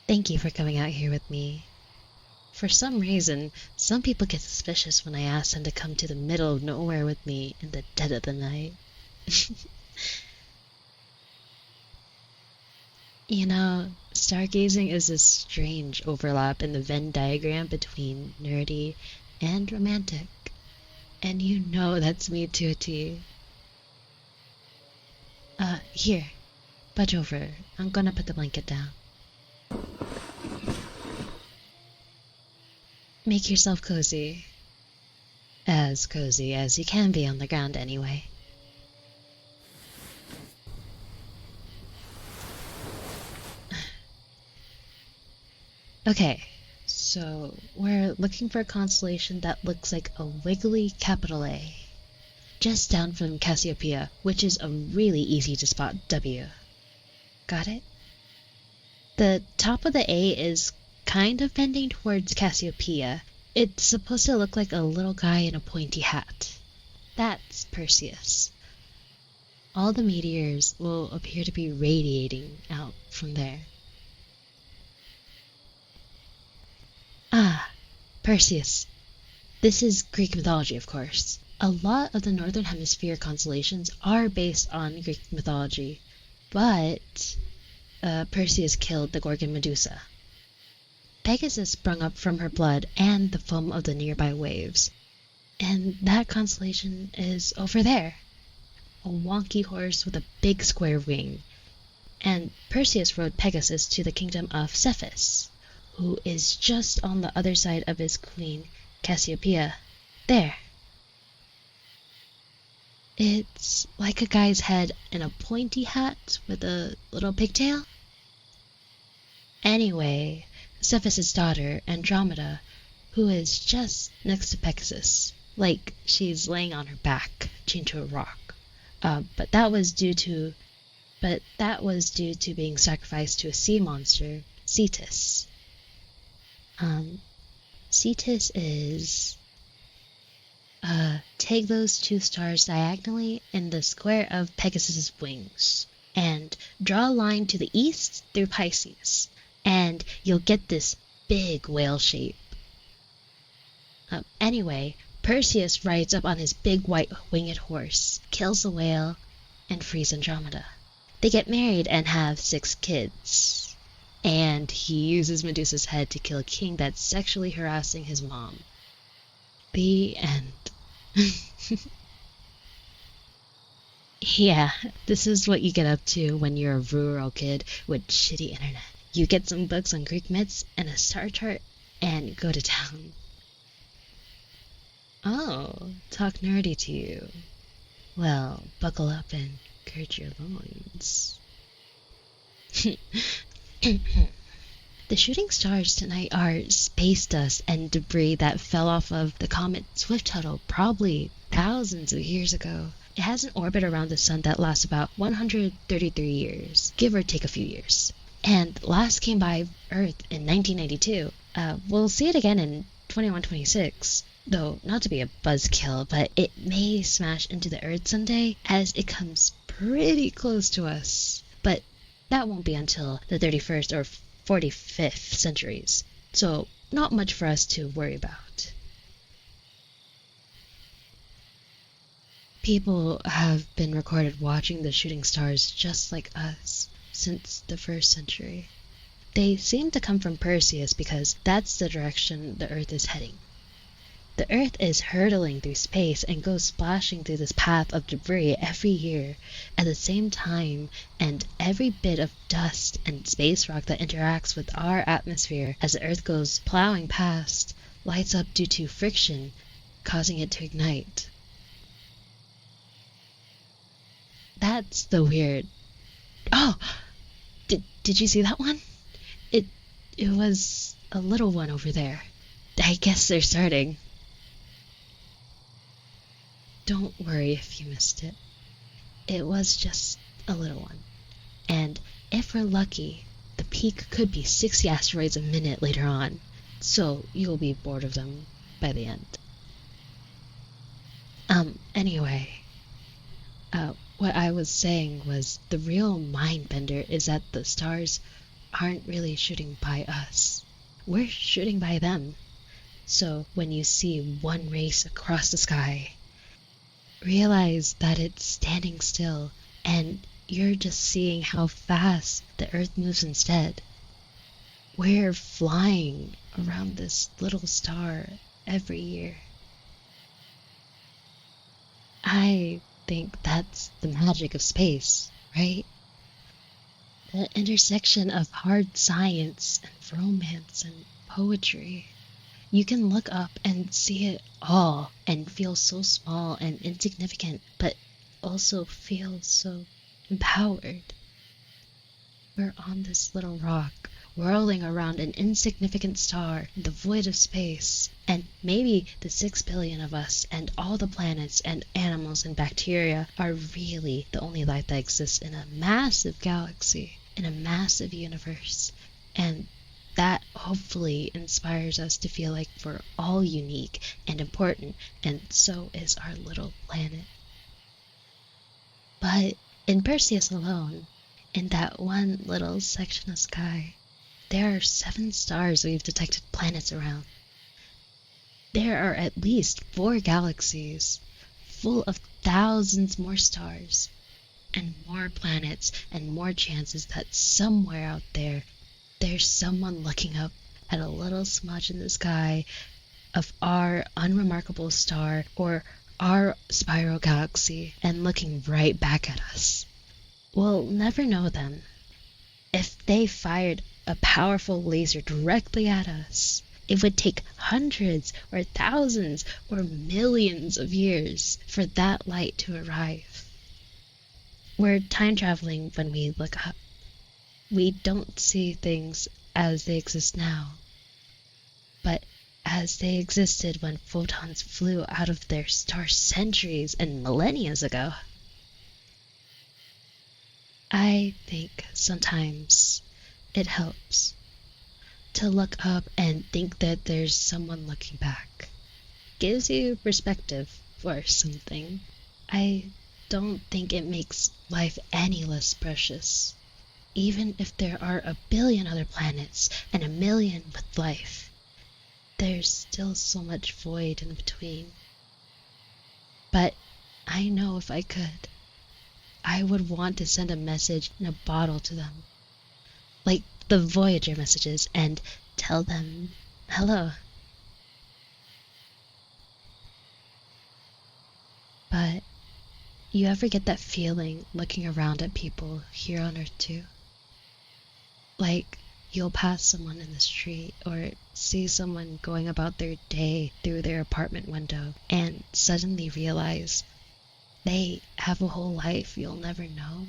Thank you for coming out here with me. For some reason, some people get suspicious when I ask them to come to the middle of nowhere with me in the dead of the night. You know, stargazing is a strange overlap in the Venn diagram between nerdy and romantic. And you know that's me to a T. Here. Budge over. I'm gonna put the blanket down. Make yourself cozy. As cozy as you can be on the ground anyway. Okay, so we're looking for a constellation that looks like a wiggly capital A. Just down from Cassiopeia, which is a really easy to spot W. Got it? The top of the A is kind of bending towards Cassiopeia. It's supposed to look like a little guy in a pointy hat. That's Perseus. All the meteors will appear to be radiating out from there. Ah, Perseus. This is Greek mythology, of course. A lot of the Northern Hemisphere constellations are based on Greek mythology, but Perseus killed the Gorgon Medusa. Pegasus sprung up from her blood and the foam of the nearby waves. And that constellation is over there. A wonky horse with a big square wing. And Perseus rode Pegasus to the kingdom of Cephus, who is just on the other side of his queen, Cassiopeia. There. It's like a guy's head in a pointy hat with a little pigtail. Anyway, Cephus' daughter, Andromeda, who is just next to Pegasus, like she's laying on her back, chained to a rock. But that was due to being sacrificed to a sea monster, Cetus. Cetus is... take those two stars diagonally in the square of Pegasus's wings, and draw a line to the east through Pisces, and you'll get this big whale shape. Anyway, Perseus rides up on his big white winged horse, kills the whale, and frees Andromeda. They get married and have 6 kids. And he uses Medusa's head to kill a king that's sexually harassing his mom. The end. Yeah, this is what you get up to when you're a rural kid with shitty internet. You get some books on Greek myths and a star chart and go to town. Oh, talk nerdy to you. Well, buckle up and gird your loins. The shooting stars tonight are space dust and debris that fell off of the comet Swift-Tuttle probably thousands of years ago. It has an orbit around the sun that lasts about 133 years, give or take a few years. And last came by Earth in 1992. We'll see it again in 2126. Though, not to be a buzzkill, but it may smash into the Earth someday as it comes pretty close to us. But that won't be until the 31st or 45th centuries, so not much for us to worry about. People have been recorded watching the shooting stars just like us since the 1st century. They seem to come from Perseus because that's the direction the Earth is heading. The Earth is hurtling through space and goes splashing through this path of debris every year at the same time, and every bit of dust and space rock that interacts with our atmosphere as the Earth goes plowing past lights up due to friction, causing it to ignite. That's the weird... Oh! Did you see that one? It was a little one over there. I guess they're starting. Don't worry if you missed it. It was just a little one. And if we're lucky, the peak could be 60 asteroids a minute later on, so you'll be bored of them by the end. Anyway, what I was saying was the real mind bender is that the stars aren't really shooting by us. We're shooting by them. So when you see one race across the sky, realize that it's standing still and you're just seeing how fast the Earth moves instead. We're flying around this little star every year. I think that's the magic of space, right? The intersection of hard science and romance and poetry. You can look up and see it all and feel so small and insignificant, but also feel so empowered. We're on this little rock, whirling around an insignificant star in the void of space, and maybe the 6 billion of us and all the planets and animals and bacteria are really the only life that exists in a massive galaxy, in a massive universe, and that hopefully inspires us to feel like we're all unique and important, and so is our little planet. But in Perseus alone, in that one little section of sky, there are 7 stars we've detected planets around. There are at least 4 galaxies, full of thousands more stars, and more planets, and more chances that somewhere out there, there's someone looking up at a little smudge in the sky of our unremarkable star or our spiral galaxy and looking right back at us. We'll never know then. If they fired a powerful laser directly at us, it would take hundreds or thousands or millions of years for that light to arrive. We're time traveling when we look up. We don't see things as they exist now, but as they existed when photons flew out of their star centuries and millennia ago. I think sometimes it helps to look up and think that there's someone looking back. Gives you perspective for something. I don't think it makes life any less precious. Even if there are a billion other planets and a million with life, there's still so much void in between. But I know if I could, I would want to send a message in a bottle to them, like the Voyager messages, and tell them hello. But you ever get that feeling looking around at people here on Earth too? Like you'll pass someone in the street or see someone going about their day through their apartment window and suddenly realize they have a whole life you'll never know.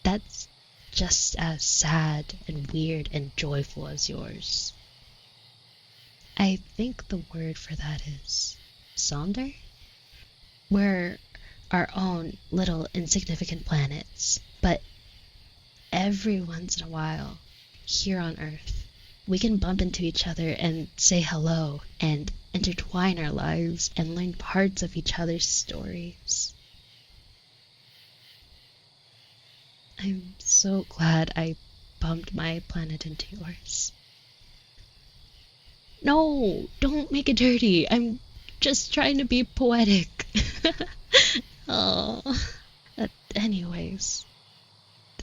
That's just as sad and weird and joyful as yours. I think the word for that is sonder. We're our own little insignificant planets, but every once in a while, here on Earth, we can bump into each other and say hello and intertwine our lives and learn parts of each other's stories. I'm so glad I bumped my planet into yours. No, don't make it dirty. I'm just trying to be poetic. Oh, anyways,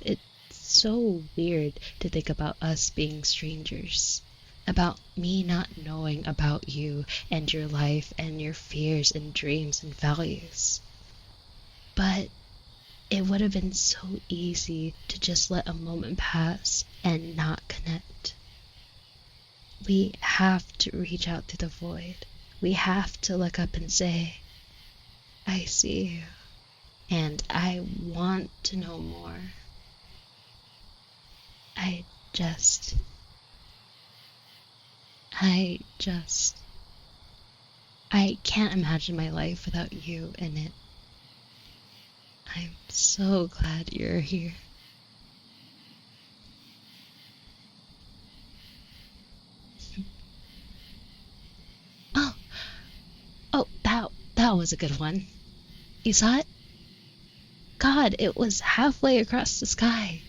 it's so weird to think about us being strangers, about me not knowing about you and your life and your fears and dreams and values. But it would have been so easy to just let a moment pass and not connect. We have to reach out through the void. We have to look up and say, I see you, and I want to know more. I can't imagine my life without you in it. I'm so glad you're here. Oh, that was a good one. You saw it? God, it was halfway across the sky.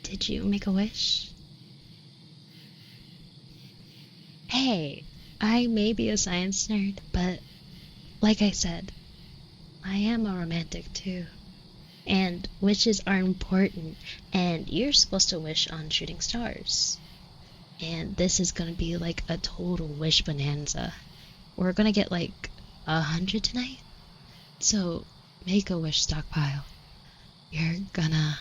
Did you make a wish? Hey, I may be a science nerd, but like I said, I am a romantic too. And wishes are important, and you're supposed to wish on shooting stars. And this is gonna be like a total wish bonanza. We're gonna get like 100 tonight. So make a wish stockpile. You're gonna...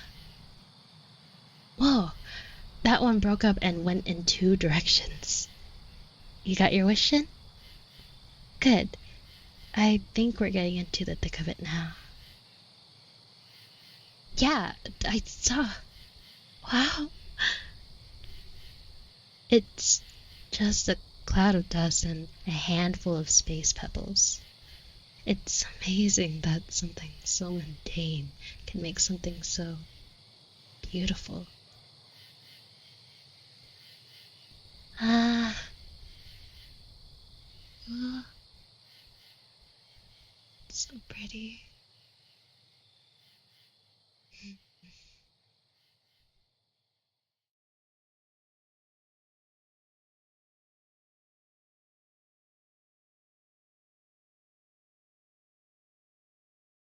Whoa! That one broke up and went in 2 directions. You got your wish in? Good. I think we're getting into the thick of it now. Yeah, I saw. Wow. It's just a cloud of dust and a handful of space pebbles. It's amazing that something so mundane can make something so beautiful. Oh, so pretty.